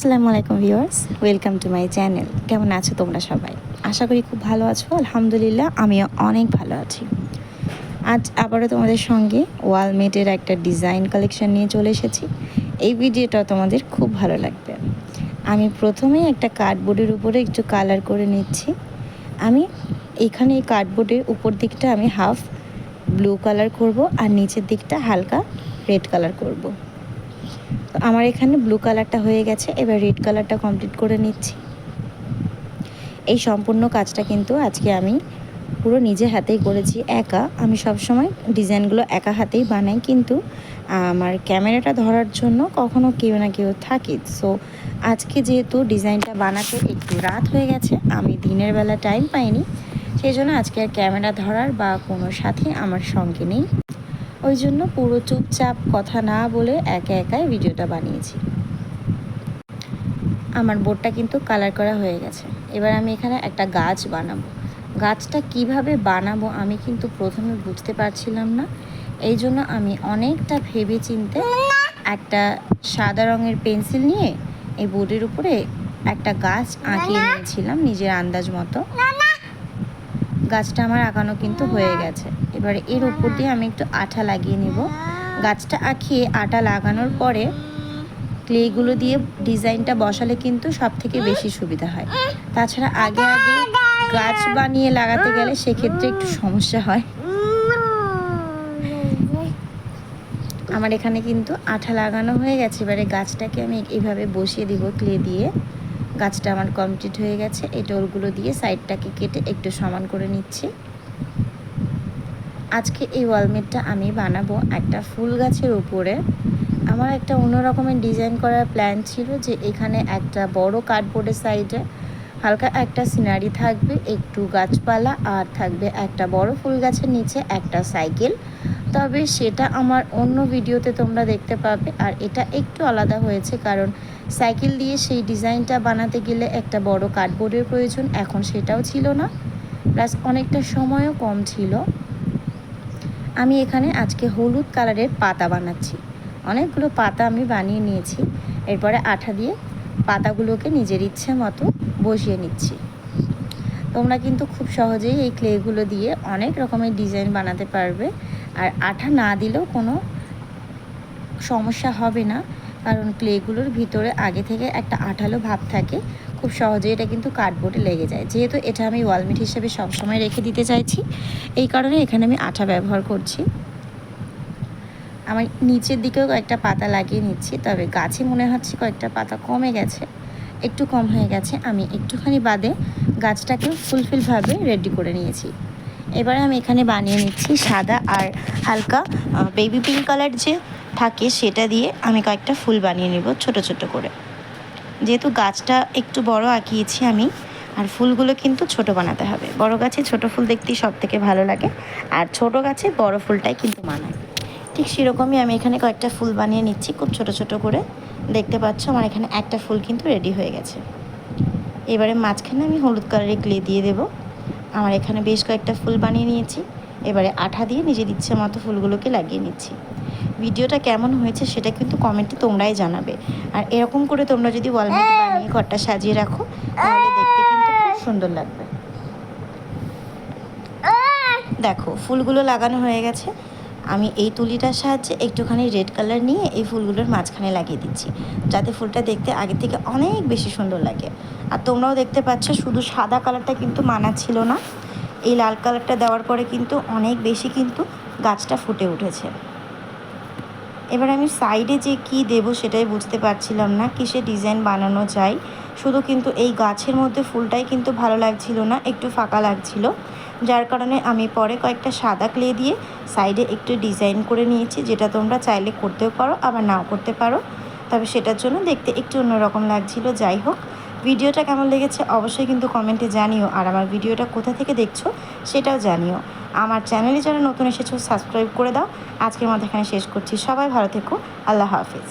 আসসালামু আলাইকুম viewers, welcome to my channel. কেমন আছো তোমরা সবাই? আশা করি খুব ভালো আছো। আলহামদুলিল্লাহ, আমিও অনেক ভালো আছি। আজ আবারও তোমাদের সঙ্গে ওয়ালমেটের একটা ডিজাইন কালেকশন নিয়ে চলে এসেছি। এই ভিডিওটা তোমাদের খুব ভালো লাগবে। আমি প্রথমেই একটা কার্ডবোর্ডের উপরে একটু কালার করে নিচ্ছি। আমি এখানে এই কার্ডবোর্ডের উপর দিকটা আমি হাফ ব্লু কালার করব আর নিচের দিকটা হালকা রেড কালার করব। আমার এখানে ব্লু কালারটা হয়ে গেছে, এবার রেড কালারটা কমপ্লিট করে নিচ্ছি। এই সম্পূর্ণ কাজটা কিন্তু আজকে আমি পুরো নিজে হাতেই করেছি, একা। আমি সবসময় ডিজাইনগুলো একা হাতেই বানাই, কিন্তু আমার ক্যামেরাটা ধরার জন্য কখনো কেউ না কেউ থাকে। সো আজকে যেহেতু ডিজাইনটা বানাতে একটু রাত হয়ে গেছে, আমি দিনের বেলা টাইম পাইনি, সেই জন্য আজকে আর ক্যামেরা ধরার বা কোনো সাথে আমার সঙ্গে নেই। ওই জন্য পুরো চুপচাপ কথা না বলে একা একাই ভিডিওটা বানিয়েছি। আমার বোর্ডটা কিন্তু কালার করা হয়ে গেছে। এবার আমি এখানে একটা গাছ বানাবো। গাছটা কিভাবে বানাবো আমি কিন্তু প্রথমে বুঝতে পারছিলাম না, এই জন্য আমি অনেকটা ভেবে চিন্তে একটা সাদা রঙের পেন্সিল নিয়ে এই বোর্ডের উপরে একটা গাছ আঁকিয়ে নিয়েছিলাম নিজের আন্দাজ মতো। গাছটা আমার আঁকানো কিন্তু হয়ে গেছে। এবারে এর উপর দিয়ে আমি একটু আঠা লাগিয়ে নিব। গাছটা আঁকিয়ে আঠা লাগানোর পরে ক্লেগুলো দিয়ে ডিজাইনটা বসালে কিন্তু সব থেকে বেশি সুবিধা হয়। তাছাড়া আগে আগে গাছ বানিয়ে লাগাতে গেলে সেক্ষেত্রে একটু সমস্যা হয়। আমার এখানে কিন্তু আঠা লাগানো হয়ে গেছে। এবারে গাছটাকে আমি এইভাবে বসিয়ে দিব ক্লে দিয়ে। গাছটা আমার কমপ্লিট হয়ে গেছে। এই টোলগুলো দিয়ে সাইডটাকে কেটে একটু সমান করে নিচ্ছি। আজকে এই ওয়ালমেটটা আমি বানাবো একটা ফুল গাছের উপরে। আমার একটা অন্য রকমের ডিজাইন করার প্ল্যান ছিল, যে এখানে একটা বড় কার্ডবোর্ডের সাইডে হালকা একটা সিনারি থাকবে, একটু গাছপালা, আর থাকবে একটা বড় ফুল গাছের নিচে একটা সাইকেল। তবে সেটা আমার অন্য ভিডিওতে তোমরা দেখতে পাবে। আর এটা একটু আলাদা হয়েছে, কারণ সাইকেল দিয়ে সেই ডিজাইনটা বানাতে গেলে একটা বড় কার্ডবোর্ডের প্রয়োজন, এখন সেটাও ছিল না, প্লাস অনেকটা সময়ও কম ছিল। আমি এখানে আজকে হলুদ কালারের পাতা বানাচ্ছি। অনেকগুলো পাতা আমি বানিয়ে নিয়েছি। এরপরে আঠা দিয়ে পাতাগুলোকে নিজের ইচ্ছে মতো বসিয়ে নিচ্ছি। তোমরা কিন্তু খুব সহজেই এই ক্লেগুলো দিয়ে অনেক রকমের ডিজাইন বানাতে পারবে। আর আঠা না দিলেও কোনো সমস্যা হবে না, কারণ ক্লেগুলোর ভিতরে আগে থেকে একটা আঠালো ভাব থাকে। খুব সহজে এটা কিন্তু কার্ডবোর্ডে লেগে যায়। যেহেতু এটা আমি ওয়ালমেট হিসেবে সবসময় রেখে দিতে চাইছি, এই কারণে এখানে আমি আঠা ব্যবহার করছি। আমার নিচের দিকেও কয়েকটা পাতা লাগিয়ে নিচ্ছি, তবে গাছে মনে হচ্ছে কয়েকটা পাতা কমে গেছে, একটু কম হয়ে গেছে। আমি একটুখানি বাদে গাছটাকে ফুলফিলভাবে রেডি করে নিয়েছি। এবারে আমি এখানে বানিয়ে নিচ্ছি সাদা আর হালকা বেবি পিঙ্ক কালার যে থাকে সেটা দিয়ে আমি কয়েকটা ফুল বানিয়ে নেব ছোট ছোট করে। যেহেতু গাছটা একটু বড় আঁকিয়েছি আমি, আর ফুলগুলো কিন্তু ছোট বানাতে হবে। বড় গাছে ছোট ফুল দেখতেই সব থেকে ভালো লাগে, আর ছোট গাছে বড় ফুলটাই কিন্তু মানায়। ঠিক সেরকমই আমি এখানে কয়েকটা ফুল বানিয়ে নিচ্ছি খুব ছোট ছোট করে। দেখতে পাচ্ছ আমার এখানে একটা ফুল কিন্তু রেডি হয়ে গেছে। এবারে মাঝখানে আমি হলুদ কালারের ক্লে দিয়ে দেব। আমার এখানে বেশ কয়েকটা ফুল বানিয়ে নিয়েছি। এবারে আঠা দিয়ে নিজের ইচ্ছে মতো ফুলগুলোকে লাগিয়ে নিচ্ছি। ভিডিওটা কেমন হয়েছে সেটা কিন্তু কমেন্টে তোমরাই জানাবে। আর এরকম করে তোমরা যদি ওয়ালমেট বানিয়ে ঘরটা সাজিয়ে রাখো, তাহলে দেখতে কিন্তু খুব সুন্দর লাগবে। দেখো ফুলগুলো লাগানো হয়ে গেছে। আমি এই তুলিটার সাহায্যে একটুখানি রেড কালার নিয়ে এই ফুলগুলোর মাঝখানে লাগিয়ে দিচ্ছি, যাতে ফুলটা দেখতে আগে থেকে অনেক বেশি সুন্দর লাগে। আর তোমরাও দেখতে পাচ্ছ শুধু সাদা কালারটা কিন্তু মানাচ্ছিল না, এই লাল কালারটা দেওয়ার পরে কিন্তু অনেক বেশি কিন্তু গাছটা ফুটে উঠেছে। এবার আমি সাইডে যে কি দেব সেটাই বুঝতে পারছিলাম না, কিসে ডিজাইন বানানো যায়। শুধু কিন্তু এই গাছের মধ্যে ফুলটাই কিন্তু ভালো লাগছিল না, একটু ফাঁকা লাগছিল, যার কারণে আমি পরে কয়েকটা সাদা ক্লে দিয়ে সাইডে একটু ডিজাইন করে নিয়েছি, যেটা তোমরা চাইলে করতেও পারো আবার নাও করতে পারো, তবে সেটার জন্য দেখতে একটু অন্যরকম লাগছিল। যাই হোক, ভিডিওটা কেমন লেগেছে অবশ্যই কিন্তু কমেন্টে জানিও, আর আমার ভিডিওটা কোথা থেকে দেখছো সেটাও জানিও। আমার চ্যানেলে যারা নতুন এসেছো সাবস্ক্রাইব করে দাও। আজকের মতো এখানে শেষ করছি। সবাই ভালো থেকো। আল্লাহ হাফিজ।